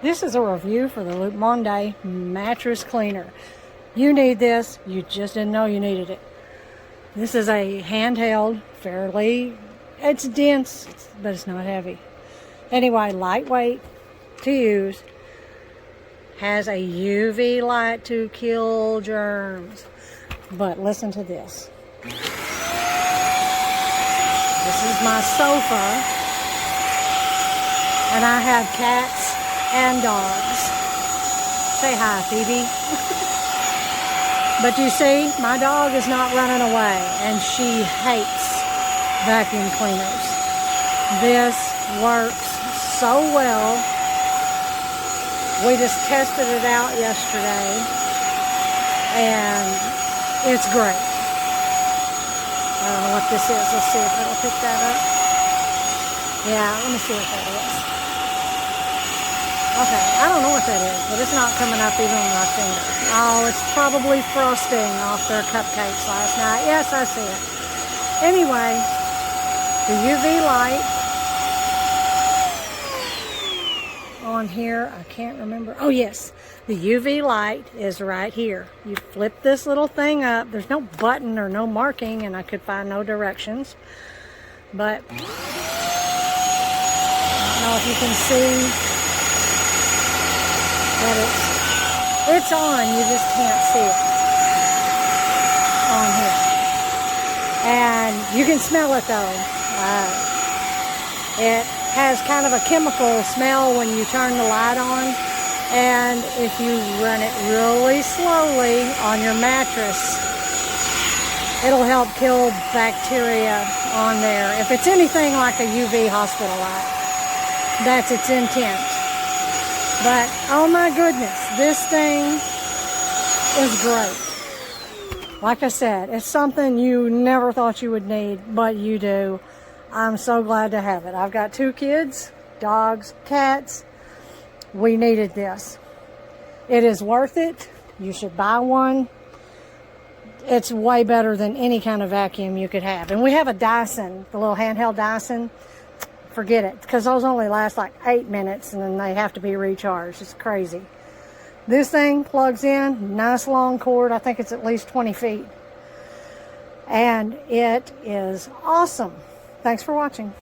This is a review for the LUUKMONDE Mattress Cleaner. You need this. You just didn't know you needed it. This is a handheld, it's dense, but it's not heavy. Anyway, lightweight to use. Has a UV light to kill germs. But listen to this. This is my sofa. And I have cats and dogs. Say hi, Phoebe. But you see, my dog is not running away, and she hates vacuum cleaners. This works so well. We just tested it out yesterday, and it's great. I don't know what this is. Let's see if it'll pick that up. Yeah, let me see what that is. Okay, I don't know what that is, but it's not coming up even with my finger. Oh, it's probably frosting off their cupcakes last night. Yes, I see it. Anyway, the UV light on here, I can't remember. Oh, yes, the UV light is right here. You flip this little thing up. There's no button or no marking, and I could find no directions. But I don't know if you can see. But it's on, you just can't see it on here. And you can smell it though. It has kind of a chemical smell when you turn the light on. And if you run it really slowly on your mattress, it'll help kill bacteria on there. If it's anything like a UV hospital light, that's its intent. But, oh my goodness, this thing is great. Like I said, it's something you never thought you would need, but you do. I'm so glad to have it. I've got 2 kids, dogs, cats. We needed this. It is worth it. You should buy one. It's way better than any kind of vacuum you could have. And we have a Dyson, the little handheld Dyson. Forget it, because those only last like 8 minutes and then they have to be recharged. It's crazy. This thing plugs in, nice long cord. I think it's at least 20 feet. And it is awesome. Thanks for watching.